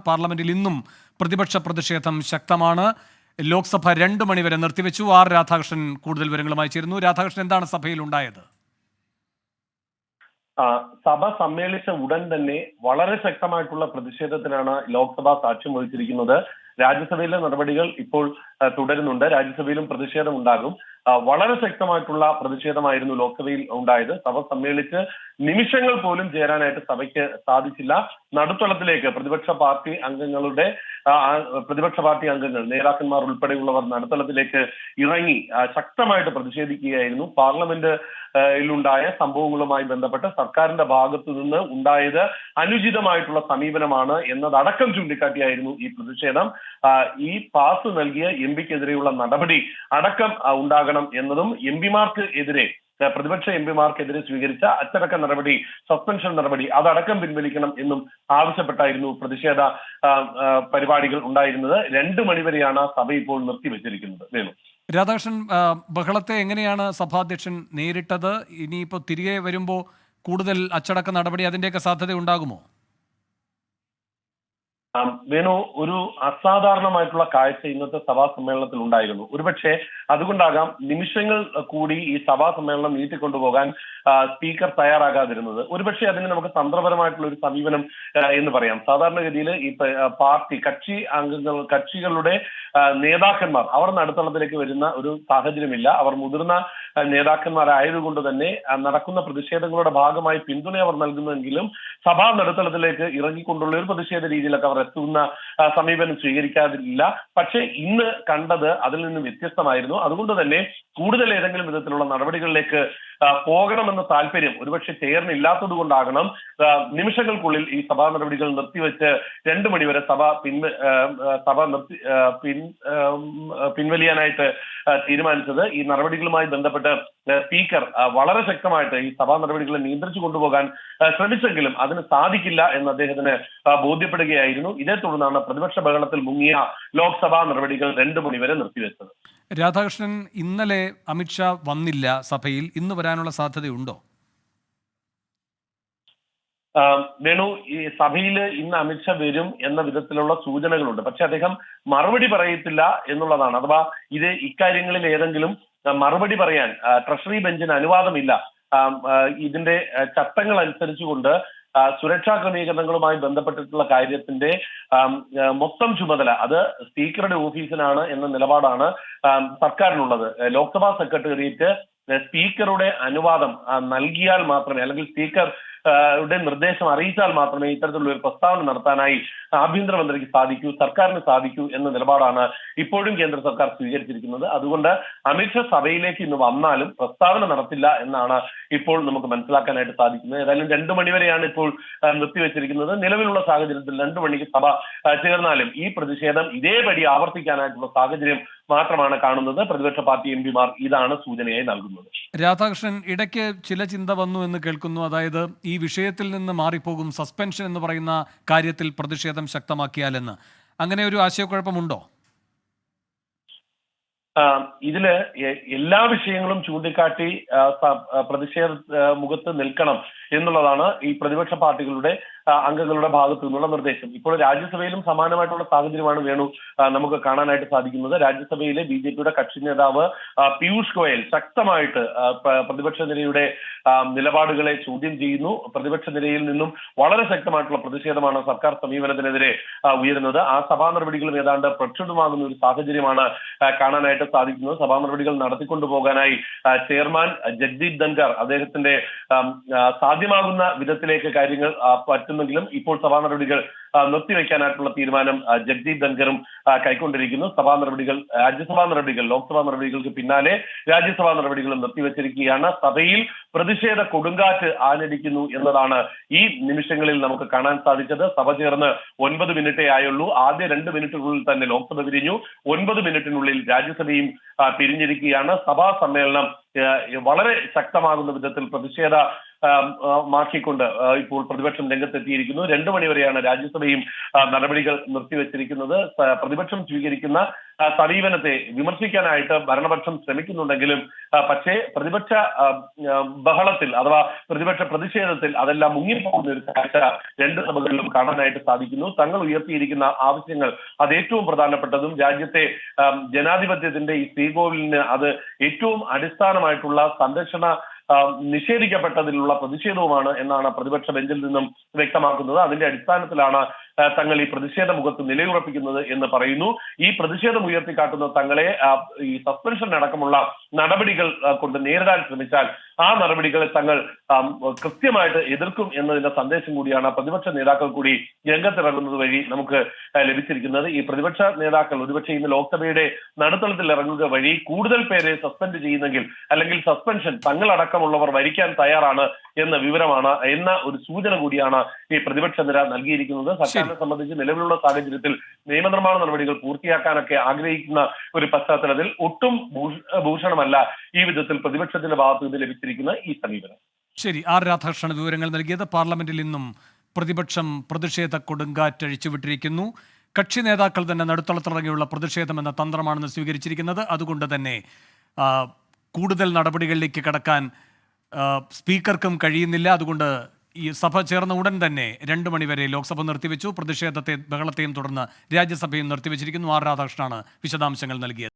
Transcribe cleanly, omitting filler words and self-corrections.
പാർലമെന്റിൽ ഇന്നും പ്രതിപക്ഷ പ്രതിഷേധം ശക്തമാണ്. ലോക്സഭ 2 മണിവരെ നിർത്തിവെച്ചു. ആർ രാധാകൃഷ്ണൻ കൂടുതൽ വിവരങ്ങളുമായി ചേരുന്നു. രാധാകൃഷ്ണൻ, എന്താണ് സഭയിൽ ഉണ്ടായത്? സഭ സമ്മേളിച്ച ഉടൻ തന്നെ വളരെ ശക്തമായിട്ടുള്ള പ്രതിഷേധത്തിനാണ് ലോക്സഭ സാക്ഷ്യം വഹിച്ചിരിക്കുന്നത്. രാജ്യസഭയിലെ നടപടികൾ ഇപ്പോൾ തുടരുന്നുണ്ട്. രാജ്യസഭയിലും പ്രതിഷേധം ഉണ്ടാകും. വളരെ ശക്തമായിട്ടുള്ള പ്രതിഷേധമായിരുന്നു ലോക്സഭയിൽ ഉണ്ടായത്. സഭ സമ്മേളിച്ച് നിമിഷങ്ങൾ പോലും ചേരാനായിട്ട് സഭയ്ക്ക് സാധിച്ചില്ല. നടുത്തളത്തിലേക്ക് പ്രതിപക്ഷ പാർട്ടി അംഗങ്ങൾ, നേതാക്കന്മാർ ഉൾപ്പെടെയുള്ളവർ നടുത്തളത്തിലേക്ക് ഇറങ്ങി ശക്തമായിട്ട് പ്രതിഷേധിക്കുകയായിരുന്നു. പാർലമെന്റിലുണ്ടായ സംഭവങ്ങളുമായി ബന്ധപ്പെട്ട് സർക്കാരിന്റെ ഭാഗത്തു നിന്ന് ഉണ്ടായത് അനുചിതമായിട്ടുള്ള സമീപനമാണ് എന്നതടക്കം ചൂണ്ടിക്കാട്ടിയായിരുന്നു ഈ പ്രതിഷേധം. ഈ പാസ് നൽകിയ എംപിക്കെതിരെയുള്ള നടപടി അടക്കം ഉണ്ടാകണം എന്നതും പ്രതിപക്ഷ എംപിമാർക്കെതിരെ സ്വീകരിച്ച അച്ചടക്ക നടപടി, സസ്പെൻഷൻ നടപടി അതടക്കം പിൻവലിക്കണം എന്നും ആവശ്യപ്പെട്ടായിരുന്നു പ്രതിഷേധ പരിപാടികൾ ഉണ്ടായിരുന്നത്. 2 മണിവരെയാണ് സഭ ഇപ്പോൾ നിർത്തിവെച്ചിരിക്കുന്നത്. വേണു, രാധാകൃഷ്ണൻ, ബഹളത്തെ എങ്ങനെയാണ് സഭാധ്യക്ഷൻ നേരിട്ടത്? ഇനിയിപ്പോൾ തിരികെ വരുമ്പോൾ കൂടുതൽ അച്ചടക്ക നടപടി അതിൻ്റെയൊക്കെ സാധ്യത ഉണ്ടാകുമോ? വേണു, ഒരു അസാധാരണമായിട്ടുള്ള കാഴ്ച ഇന്നത്തെ സഭാ സമ്മേളനത്തിൽ ഉണ്ടായിരുന്നു. ഒരുപക്ഷെ അതുകൊണ്ടാകാം നിമിഷങ്ങൾ കൂടി ഈ സഭാ സമ്മേളനം നീട്ടിക്കൊണ്ടുപോകാൻ സ്പീക്കർ തയ്യാറാകാതിരുന്നത്. ഒരുപക്ഷെ അതിന് നമുക്ക് തന്ത്രപരമായിട്ടുള്ള ഒരു സമീപനം എന്ന് പറയാം. സാധാരണഗതിയിൽ ഈ കക്ഷികളുടെ നേതാക്കന്മാർ അവർ നടുത്തളത്തിലേക്ക് വരുന്ന ഒരു സാഹചര്യമില്ല. അവർ മുതിർന്ന നേതാക്കന്മാരായതുകൊണ്ട് തന്നെ നടക്കുന്ന പ്രതിഷേധങ്ങളുടെ ഭാഗമായി പിന്തുണ അവർ നൽകുന്നെങ്കിലും സഭാ നടുത്തളത്തിലേക്ക് ഇറങ്ങിക്കൊണ്ടുള്ള ഒരു പ്രതിഷേധ രീതിയിലൊക്കെ അവർ എത്തുന്ന സമീപനം സ്വീകരിക്കാതില്ല. പക്ഷേ ഇന്ന് കണ്ടത് അതിൽ നിന്ന് വ്യത്യസ്തമായിരുന്നു. അതുകൊണ്ട് തന്നെ കൂടുതൽ ഏതെങ്കിലും വിധത്തിലുള്ള നടപടികളിലേക്ക് പോകണമെന്ന താല്പര്യം ഒരുപക്ഷെ ചെയറിനില്ലാത്തത് കൊണ്ടാകണം നിമിഷങ്ങൾക്കുള്ളിൽ ഈ സഭാ നടപടികൾ നിർത്തിവെച്ച് 2 മണിവരെ സഭ പിൻവലിയാനായിട്ട് തീരുമാനിച്ചത്. ഈ നടപടികളുമായി ബന്ധപ്പെട്ട് സ്പീക്കർ വളരെ ശക്തമായിട്ട് ഈ സഭാ നടപടികളെ നിയന്ത്രിച്ചു കൊണ്ടുപോകാൻ ശ്രമിച്ചെങ്കിലും അതിന് സാധിക്കില്ല എന്ന് അദ്ദേഹത്തിന് ബോധ്യപ്പെടുകയായിരുന്നു. ഇതേ തുടർന്നാണ് പ്രതിപക്ഷ ബഹളത്തിൽ മുങ്ങിയ ലോക്സഭാ നടപടികൾ 2 മണിവരെ നിർത്തിവെച്ചത്. രാധാകൃഷ്ണൻ, ഇന്നലെ അമിത്ഷാ വന്നില്ല സഭയിൽ. ഇന്ന് വരാനുള്ള സാധ്യതയുണ്ടോ? വേണു, ഈ സഭയിൽ ഇന്ന് അമിത്ഷാ വരും എന്ന വിധത്തിലുള്ള സൂചനകളുണ്ട്. പക്ഷെ അദ്ദേഹം മറുപടി പറയത്തില്ല എന്നുള്ളതാണ്. അഥവാ ഇക്കാര്യങ്ങളിൽ ഏതെങ്കിലും മറുപടി പറയാൻ ട്രഷറി ബെഞ്ചിന് അനുവാദമില്ല. ഇതിന്റെ ചട്ടങ്ങൾ അനുസരിച്ചുകൊണ്ട് സുരക്ഷാ ക്രമീകരണങ്ങളുമായി ബന്ധപ്പെട്ടിട്ടുള്ള കാര്യത്തിന്റെ മൊത്തം ചുമതല അത് സ്പീക്കറുടെ ഓഫീസിനാണ് എന്ന നിലപാടാണ് സർക്കാരിനുള്ളത്. ലോക്സഭാ സെക്രട്ടേറിയറ്റ് സ്പീക്കറുടെ അനുവാദം നൽകിയാൽ മാത്രമേ, അല്ലെങ്കിൽ സ്പീക്കറുടെ നിർദ്ദേശം അറിയിച്ചാൽ മാത്രമേ ഇത്തരത്തിലുള്ള ഒരു പ്രസ്താവന നടത്താനായി ആഭ്യന്തരമന്ത്രിക്ക് സാധിക്കൂ, സർക്കാരിന് സാധിക്കൂ എന്ന നിലപാടാണ് ഇപ്പോഴും കേന്ദ്ര സർക്കാർ സ്വീകരിച്ചിരിക്കുന്നത്. അതുകൊണ്ട് അമിത്ഷാ സഭയിലേക്ക് ഇന്ന് വന്നാലും പ്രസ്താവന നടത്തില്ല എന്നാണ് ഇപ്പോൾ നമുക്ക് മനസ്സിലാക്കാനായിട്ട് സാധിക്കുന്നത്. ഏതായാലും 2 മണിവരെയാണ് ഇപ്പോൾ നിർത്തിവെച്ചിരിക്കുന്നത്. നിലവിലുള്ള സാഹചര്യത്തിൽ 2 മണിക്ക് സഭ ചേർന്നാലും ഈ പ്രതിഷേധം ഇതേപടി ആവർത്തിക്കാനായിട്ടുള്ള സാഹചര്യം മാത്രമാണ് കാണുന്നത്. പ്രതിപക്ഷ പാർട്ടി എംപിമാർ ഇതാണ് സൂചനയായി നൽകുന്നത്. രാധാകൃഷ്ണൻ, ഇടയ്ക്ക് ചില ചിന്ത വന്നു എന്ന് കേൾക്കുന്നു. അതായത് ഈ വിഷയത്തിൽ നിന്ന് മാറിപ്പോകും, സസ്പെൻഷൻ എന്ന് പറയുന്ന കാര്യത്തിൽ പ്രതിഷേധം ശക്തമാക്കിയാലെന്ന്. അങ്ങനെ ഒരു ആശയക്കുഴപ്പമുണ്ടോ? ഇതില് എല്ലാ വിഷയങ്ങളും ചൂണ്ടിക്കാട്ടി പ്രതിഷേധ മുഖത്ത് നിൽക്കണം എന്നുള്ളതാണ് ഈ പ്രതിപക്ഷ പാർട്ടികളുടെ അംഗങ്ങളുടെ ഭാഗത്തു നിന്നുള്ള നിർദ്ദേശം. ഇപ്പോൾ രാജ്യസഭയിലും സമാനമായിട്ടുള്ള സാഹചര്യമാണ് വേണു നമുക്ക് കാണാനായിട്ട് സാധിക്കുന്നത്. രാജ്യസഭയിലെ ബിജെപിയുടെ കക്ഷി നേതാവ് പീയൂഷ് ഗോയൽ ശക്തമായിട്ട് പ്രതിപക്ഷ നിരയുടെ നിലപാടുകളെ ചോദ്യം ചെയ്യുന്നു. പ്രതിപക്ഷ നിരയിൽ നിന്നും വളരെ ശക്തമായിട്ടുള്ള പ്രതിഷേധമാണ് സർക്കാർ സമീപനത്തിനെതിരെ ഉയരുന്നത്. ആ സഭാ നടപടികളും ഏതാണ്ട് പ്രക്ഷുബ്ധമാകുന്ന ഒരു സാഹചര്യമാണ് കാണാനായിട്ട് സാധിക്കുന്നത്. സഭാ നടപടികൾ നടത്തിക്കൊണ്ടു പോകാനായി ചെയർമാൻ ജഗ്ദീപ് ധൻഖർ അദ്ദേഹത്തിന്റെ സാധ്യമാകുന്ന വിധത്തിലേക്ക് കാര്യങ്ങൾ പറ്റുന്നെങ്കിലും ഇപ്പോൾ സഭാ നടപടികൾ നിർത്തിവെക്കാനായിട്ടുള്ള തീരുമാനം ജഗ്ദീപ് ധൻഖറും കൈക്കൊണ്ടിരിക്കുന്നു. രാജ്യസഭാ നടപടികൾ ലോക്സഭാ നടപടികൾക്ക് പിന്നാലെ രാജ്യസഭാ നടപടികളും നിർത്തിവെച്ചിരിക്കുകയാണ്. സഭയിൽ പ്രതിഷേധ കൊടുങ്കാറ്റ് ആഞ്ഞടിക്കുന്നു എന്നതാണ് ഈ നിമിഷങ്ങളിൽ നമുക്ക് കാണാൻ സാധിച്ചത്. സഭ ചേർന്ന് 9 മിനിറ്റേ ആയുള്ളൂ. ആദ്യ 2 മിനിറ്റുകളിൽ തന്നെ ലോക്സഭ പിരിഞ്ഞു. 9 മിനിറ്റിനുള്ളിൽ രാജ്യസഭയും പിരിഞ്ഞിരിക്കുകയാണ്. സഭാ സമ്മേളനം വളരെ ശക്തമാകുന്ന വിധത്തിൽ മാക്കിക്കൊണ്ട് ഇപ്പോൾ പ്രതിപക്ഷം രംഗത്തെത്തിയിരിക്കുന്നു. 2 മണിവരെയാണ് രാജ്യസഭയും നടപടികൾ നിർത്തിവെച്ചിരിക്കുന്നത്. പ്രതിപക്ഷം സ്വീകരിക്കുന്ന സമീപനത്തെ വിമർശിക്കാനായിട്ട് ഭരണപക്ഷം ശ്രമിക്കുന്നുണ്ടെങ്കിലും പക്ഷേ പ്രതിപക്ഷ ബഹളത്തിൽ അഥവാ പ്രതിപക്ഷ പ്രതിഷേധത്തിൽ അതെല്ലാം മുങ്ങിപ്പോകുന്ന ഒരു കാഴ്ച രണ്ട് സഭകളിലും കാണാനായിട്ട് സാധിക്കുന്നു. തങ്ങൾ ഉയർത്തിയിരിക്കുന്ന ആവശ്യങ്ങൾ അത് ഏറ്റവും പ്രധാനപ്പെട്ടതും രാജ്യത്തെ ജനാധിപത്യത്തിന്റെ ഈ ശ്രീകോവിലിന് അത് ഏറ്റവും അടിസ്ഥാനമായിട്ടുള്ള സംരക്ഷണ നിഷേധിക്കപ്പെട്ടതിലുള്ള പ്രതിഷേധവുമാണ് എന്നാണ് പ്രതിപക്ഷ ബെഞ്ചിൽ നിന്നും വ്യക്തമാക്കുന്നത്. അതിന്റെ അടിസ്ഥാനത്തിലാണ് തങ്ങൾ ഈ പ്രതിഷേധ മുഖത്ത് നിലയുറപ്പിക്കുന്നത് എന്ന് പറയുന്നു. ഈ പ്രതിഷേധം ഉയർത്തിക്കാട്ടുന്ന തങ്ങളെ ഈ സസ്പെൻഷൻ അടക്കമുള്ള നടപടികൾ കൊണ്ട് നേരിടാൻ ശ്രമിച്ചാൽ ആ നടപടികളെ തങ്ങൾ കൃത്യമായിട്ട് എതിർക്കും എന്നതിന്റെ സന്ദേശം കൂടിയാണ് പ്രതിപക്ഷ നേതാക്കൾ കൂടി രംഗത്തിറങ്ങുന്നത് വഴി നമുക്ക് ലഭിച്ചിരിക്കുന്നത്. ഈ പ്രതിപക്ഷ നേതാക്കൾ ഒരുപക്ഷെ ഇന്ന് ലോക്സഭയുടെ നടുത്തളത്തിൽ ഇറങ്ങുക വഴി കൂടുതൽ പേരെ സസ്പെൻഡ് ചെയ്യുന്നെങ്കിൽ അല്ലെങ്കിൽ സസ്പെൻഷൻ തങ്ങളടക്കമുള്ളവർ വരിക്കാൻ തയ്യാറാണ് എന്ന വിവരമാണ് എന്ന ഒരു സൂചന കൂടിയാണ് ഈ പ്രതിപക്ഷ നിര നൽകിയിരിക്കുന്നത്. സർക്കാരിനെ സംബന്ധിച്ച് നിലവിലുള്ള സാഹചര്യത്തിൽ നിയമനിർമ്മാണ നടപടികൾ പൂർത്തിയാക്കാനൊക്കെ ആഗ്രഹിക്കുന്ന ഒരു പശ്ചാത്തലത്തിൽ ഒട്ടും ഭൂഷണമല്ല ഈ വിധത്തിൽ പ്രതിപക്ഷത്തിന്റെ ഭാഗത്ത് നിന്ന് ലഭിച്ചിരിക്കുന്ന ഈ സമീപനം. ശരി, ആർ രാധാകൃഷ്ണൻ വിവരങ്ങൾ നൽകിയത്. പാർലമെന്റിൽ ഇന്നും പ്രതിപക്ഷം പ്രതിഷേധ കൊടുങ്കാറ്റഴിച്ചുവിട്ടിരിക്കുന്നു. കക്ഷി നേതാക്കൾ തന്നെ നടുത്തളത്തിറങ്ങിയുള്ള പ്രതിഷേധം എന്ന തന്ത്രമാണെന്ന് സ്വീകരിച്ചിരിക്കുന്നത്. അതുകൊണ്ട് തന്നെ കൂടുതൽ നടപടികളിലേക്ക് കടക്കാൻ സ്പീക്കർക്കും കഴിയുന്നില്ല. അതുകൊണ്ട് ഈ സഭ ചേർന്ന ഉടൻ തന്നെ 2 മണിവരെ ലോക്സഭ നിർത്തിവെച്ചു. ബഹളത്തെയും തുടർന്ന് രാജ്യസഭയും നിർത്തിവെച്ചിരിക്കുന്നു. ആർ രാധാകൃഷ്ണനാണ് വിശദാംശങ്ങൾ നൽകിയത്.